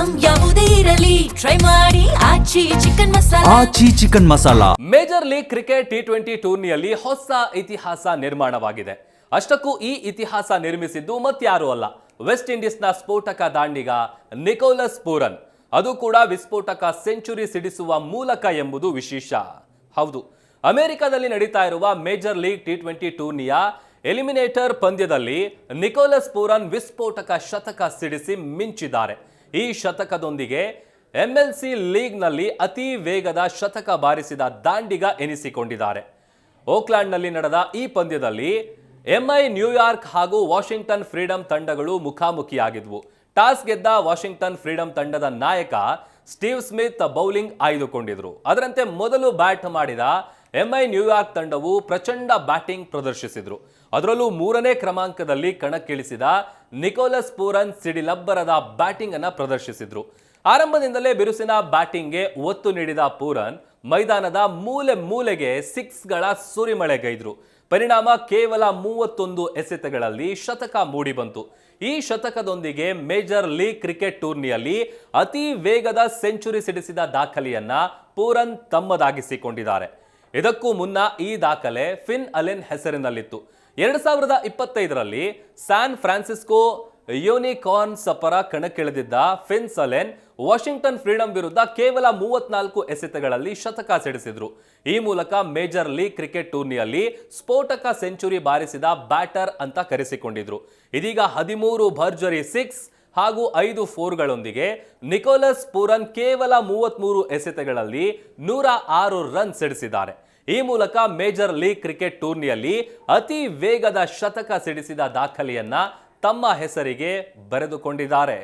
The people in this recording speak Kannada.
ಐಟಂ ಯಾವುದೇ ಇರಲಿ ಟ್ರೈ ಮಾಡಿ Aachi chicken masala. Major League cricket T20 ಟೂರ್ನಿಯಲ್ಲಿ ಹೊಸ ಇತಿಹಾಸ ನಿರ್ಮಾಣವಾಗಿದೆ. ಅಷ್ಟಕ್ಕೂ ಈ ಇತಿಹಾಸ ನಿರ್ಮಿಸಿದ್ದು ಮತ್ಯಾರೂ ಅಲ್ಲ, ವೆಸ್ಟ್ ಇಂಡೀಸ್ನ ಸ್ಫೋಟಕ ದಾಂಡಿಗ ನಿಕೋಲಸ್ ಪೂರನ್. ಅದು ಕೂಡ ವಿಸ್ಫೋಟಕ ಸೆಂಚುರಿ ಸಿಡಿಸುವ ಮೂಲಕ ಎಂಬುದು ವಿಶೇಷ. ಹೌದು, ಅಮೆರಿಕದಲ್ಲಿ ನಡೀತಾ ಇರುವ ಮೇಜರ್ ಲೀಗ್ T20 ಟೂರ್ನಿಯ ಎಲಿಮಿನೇಟರ್ ಪಂದ್ಯದಲ್ಲಿ ನಿಕೋಲಸ್ ಪೂರನ್ ವಿಸ್ಫೋಟಕ ಶತಕ ಸಿಡಿಸಿ ಮಿಂಚಿದ್ದಾರೆ. ಈ ಶತಕದೊಂದಿಗೆ MLC ಲೀಗ್ನಲ್ಲಿ ಅತಿ ವೇಗದ ಶತಕ ಬಾರಿಸಿದ ದಾಂಡಿಗ ಎನಿಸಿಕೊಂಡಿದ್ದಾರೆ. ಓಕ್ಲ್ಯಾಂಡ್ನಲ್ಲಿ ನಡೆದ ಈ ಪಂದ್ಯದಲ್ಲಿ MI ನ್ಯೂಯಾರ್ಕ್ ಹಾಗೂ ವಾಷಿಂಗ್ಟನ್ ಫ್ರೀಡಂ ತಂಡಗಳು ಮುಖಾಮುಖಿಯಾಗಿದ್ವು. ಟಾಸ್ ಗೆದ್ದ ವಾಷಿಂಗ್ಟನ್ ಫ್ರೀಡಂ ತಂಡದ ನಾಯಕ ಸ್ಟೀವ್ ಸ್ಮಿತ್ ಬೌಲಿಂಗ್ ಆಯ್ದುಕೊಂಡಿದ್ರು. ಅದರಂತೆ ಮೊದಲು ಬ್ಯಾಟ್ ಮಾಡಿದ MI ನ್ಯೂಯಾರ್ಕ್ ತಂಡವು ಪ್ರಚಂಡ ಬ್ಯಾಟಿಂಗ್ ಪ್ರದರ್ಶಿಸಿದ್ರು. ಅದರಲ್ಲೂ 3ನೇ ಕ್ರಮಾಂಕದಲ್ಲಿ ಕಣಕ್ಕಿಳಿಸಿದ ನಿಕೋಲಸ್ ಪೂರನ್ ಸಿಡಿಲಬ್ಬರದ ಬ್ಯಾಟಿಂಗ್ ಅನ್ನ ಪ್ರದರ್ಶಿಸಿದ್ರು. ಆರಂಭದಿಂದಲೇ ಬಿರುಸಿನ ಬ್ಯಾಟಿಂಗ್ಗೆ ಒತ್ತು ನೀಡಿದ ಪೂರನ್ ಮೈದಾನದ ಮೂಲೆ ಮೂಲೆಗೆ ಸಿಕ್ಸ್ಗಳ ಸುರಿಮಳೆಗೈದ್ರು. ಪರಿಣಾಮ ಕೇವಲ 31 ಎಸೆತಗಳಲ್ಲಿ ಶತಕ ಮೂಡಿಬಂತು. ಈ ಶತಕದೊಂದಿಗೆ ಮೇಜರ್ ಲೀಗ್ ಕ್ರಿಕೆಟ್ ಟೂರ್ನಿಯಲ್ಲಿ ಅತಿ ವೇಗದ ಸೆಂಚುರಿ ಸಿಡಿಸಿದ ದಾಖಲೆಯನ್ನ ಪೂರನ್ ತಮ್ಮದಾಗಿಸಿಕೊಂಡಿದ್ದಾರೆ. ಇದಕ್ಕೂ ಮುನ್ನ ಈ ದಾಖಲೆ ಫಿನ್ ಅಲೆನ್ ಹೆಸರಿನಲ್ಲಿತ್ತು. 2025ರಲ್ಲಿ ಸ್ಯಾನ್ ಫ್ರಾನ್ಸಿಸ್ಕೋ ಯೂನಿಕಾರ್ನ್ಸ್ ಪರ ಕಣಕ್ಕಿಳಿದಿದ್ದ ಫಿನ್ ಅಲೆನ್ ವಾಷಿಂಗ್ಟನ್ ಫ್ರೀಡಂ ವಿರುದ್ಧ ಕೇವಲ 34 ಎಸೆತಗಳಲ್ಲಿ ಶತಕ ಸಿಡಿಸಿದ್ರು. ಈ ಮೂಲಕ ಮೇಜರ್ ಲೀಗ್ ಕ್ರಿಕೆಟ್ ಟೂರ್ನಿಯಲ್ಲಿ ಸ್ಫೋಟಕ ಸೆಂಚುರಿ ಬಾರಿಸಿದ ಬ್ಯಾಟರ್ ಅಂತ ಕರೆಸಿಕೊಂಡಿದ್ರು. ಇದೀಗ 13 ಭರ್ಜರಿ 6 ಹಾಗೂ 5 4ಗಳೊಂದಿಗೆ ನಿಕೋಲಸ್ ಪೂರನ್ ಕೇವಲ 33 ಎಸೆತಗಳಲ್ಲಿ 106 ರನ್ ಸಿಡಿಸಿದ್ದಾರೆ. ಈ ಮೂಲಕ ಮೇಜರ್ ಲೀಗ್ ಕ್ರಿಕೆಟ್ ಟೂರ್ನಿಯಲ್ಲಿ ಅತಿ ವೇಗದ ಶತಕ ಸಿಡಿಸಿದ ದಾಖಲೆಯನ್ನ ತಮ್ಮ ಹೆಸರಿಗೆ ಬರೆದುಕೊಂಡಿದ್ದಾರೆ.